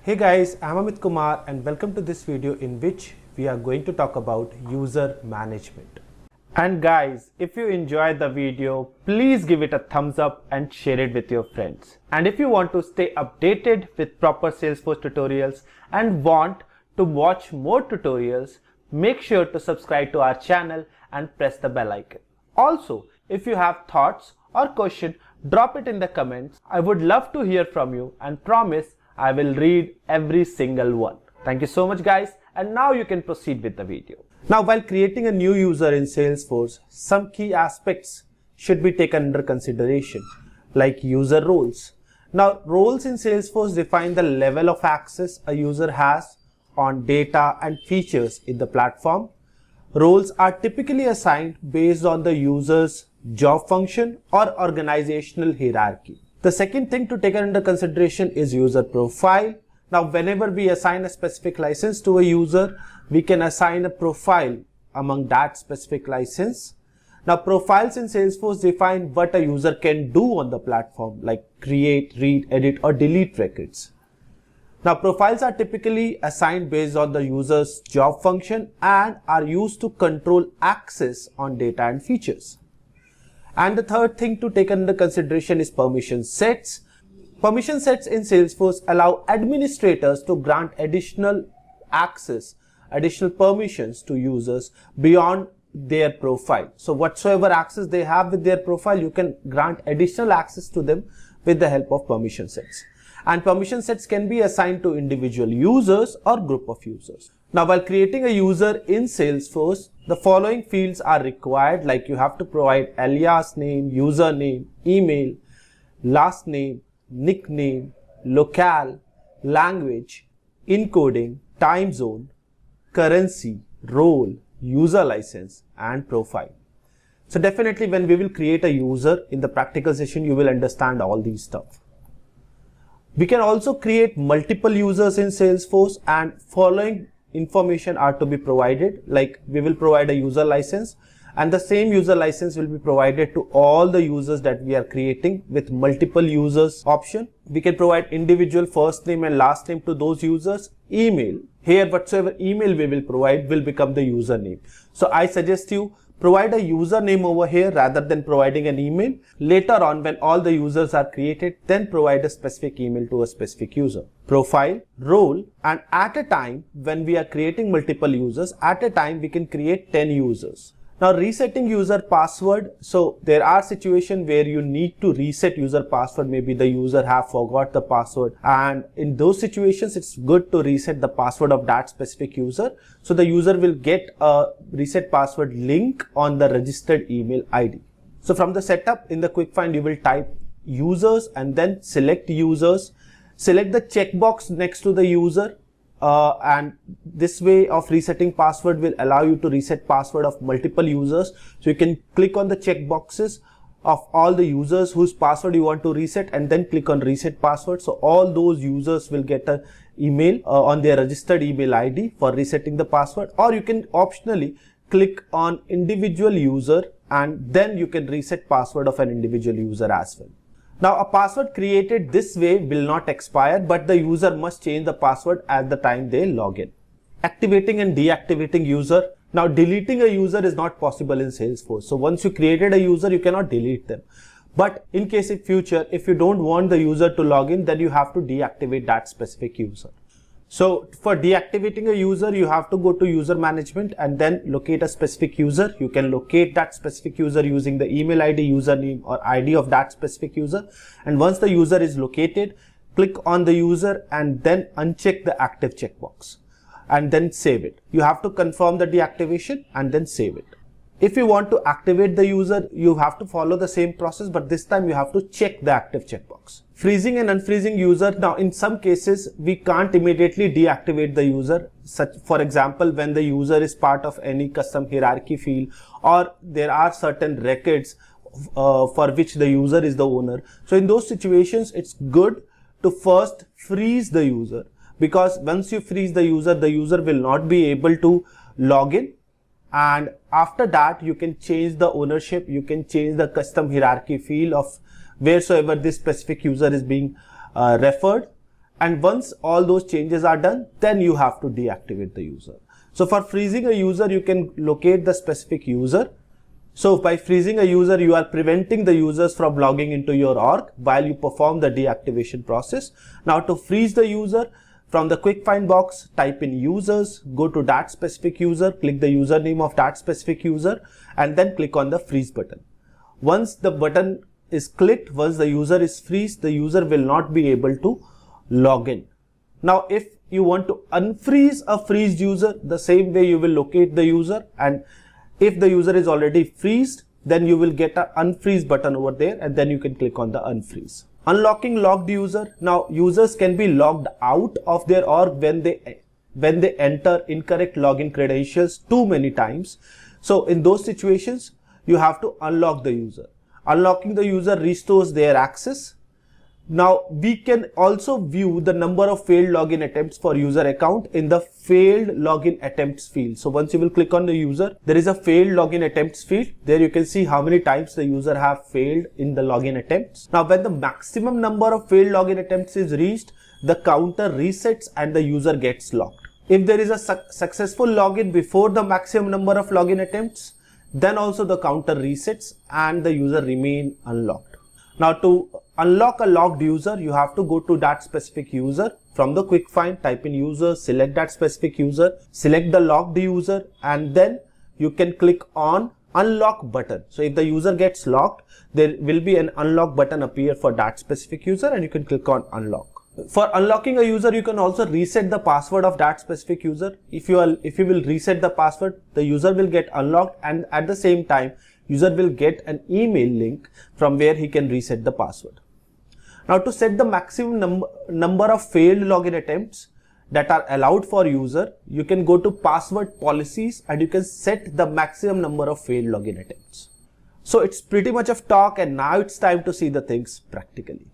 Hey guys, I'm Amit Kumar and welcome to this video in which we are going to talk about user management. And guys, if you enjoyed the video, please give it a thumbs up and share it with your friends. And if you want to stay updated with proper Salesforce tutorials and want to watch more tutorials, make sure to subscribe to our channel and press the bell icon. Also, if you have thoughts or question, drop it in the comments. I would love to hear from you and promise I will read every single one. Thank you so much guys, and now you can proceed with the video. Now while creating a new user in Salesforce, some key aspects should be taken under consideration, like user roles. Now roles in Salesforce define the level of access a user has on data and features in the platform. Roles are typically assigned based on the user's job function or organizational hierarchy. The second thing to take under consideration is user profile. Now, whenever we assign a specific license to a user, we can assign a profile among that specific license. Now, profiles in Salesforce define what a user can do on the platform, like create, read, edit, or delete records. Now, profiles are typically assigned based on the user's job function and are used to control access on data and features. And the third thing to take under consideration is permission sets. Permission sets in Salesforce allow administrators to grant additional access, additional permissions to users beyond their profile. So whatsoever access they have with their profile, you can grant additional access to them with the help of permission sets. And permission sets can be assigned to individual users or group of users. Now, while creating a user in Salesforce, the following fields are required, like you have to provide alias name, username, email, last name, nickname, locale, language, encoding, time zone, currency, role, user license, and profile. So definitely when we will create a user in the practical session, you will understand all these stuff. We can also create multiple users in Salesforce, and following information are to be provided, like we will provide a user license, and the same user license will be provided to all the users that we are creating with multiple users option. We can provide individual first name and last name to those users. Email, here whatsoever email we will provide will become the username. So I suggest you provide a username over here rather than providing an email. Later on, when all the users are created, then provide a specific email to a specific user. Profile, role, and at a time when we are creating multiple users, at a time we can create 10 users. Now resetting user password. So there are situations where you need to reset user password. Maybe the user have forgot the password, and in those situations it's good to reset the password of that specific user. So the user will get a reset password link on the registered email ID. So from the setup in the quick find, you will type users and then select users. Select the checkbox next to the user. And this way of resetting password will allow you to reset password of multiple users. So you can click on the check boxes of all the users whose password you want to reset and then click on reset password. So all those users will get an email on their registered email ID for resetting the password, or you can optionally click on individual user and then you can reset password of an individual user as well. Now a password created this way will not expire, but the user must change the password at the time they log in. Activating and deactivating user. Now deleting a user is not possible in Salesforce. So once you created a user, you cannot delete them. But in case in future, if you don't want the user to log in, then you have to deactivate that specific user. So for deactivating a user, you have to go to user management and then locate a specific user. You can locate that specific user using the email ID, username, or ID of that specific user. And once the user is located, click on the user and then uncheck the active checkbox and then save it. You have to confirm the deactivation and then save it. If you want to activate the user, you have to follow the same process, but this time you have to check the active checkbox. Freezing and unfreezing user. Now in some cases, we can't immediately deactivate the user. Such, for example, when the user is part of any custom hierarchy field, or there are certain records for which the user is the owner. So in those situations, it's good to first freeze the user, because once you freeze the user will not be able to log in. And after that, you can change the ownership, you can change the custom hierarchy field of wheresoever this specific user is being referred, And once all those changes are done, then you have to deactivate the user. So for freezing a user, you can locate the specific user. So by freezing a user, you are preventing the users from logging into your org while you perform the deactivation process. Now to freeze the user, from the quick find box, type in users, go to that specific user, click the username of that specific user, and then click on the freeze button. Once the button is clicked, once the user is freezed, the user will not be able to log in. Now if you want to unfreeze a freezed user, the same way you will locate the user, and if the user is already freezed, then you will get an unfreeze button over there, and then you can click on the unfreeze. Unlocking logged user. Now users can be logged out of their org when they enter incorrect login credentials too many times. So in those situations, you have to unlock the user. Unlocking the user restores their access. Now we can also view the number of failed login attempts for user account in the failed login attempts field. So once you will click on the user, there is a failed login attempts field. There you can see how many times the user have failed in the login attempts. Now when the maximum number of failed login attempts is reached, the counter resets and the user gets locked. If there is a successful login before the maximum number of login attempts, then also the counter resets and the user remain unlocked. Now to unlock a logged user, you have to go to that specific user. From the quick find, type in user, select that specific user, select the logged user, and then you can click on unlock button. So if the user gets locked, there will be an unlock button appear for that specific user, and you can click on unlock. For unlocking a user, you can also reset the password of that specific user. If you will reset the password, the user will get unlocked, and at the same time, user will get an email link from where he can reset the password. Now to set the maximum number of failed login attempts that are allowed for user, you can go to password policies and you can set the maximum number of failed login attempts. So it's pretty much of talk, and now it's time to see the things practically.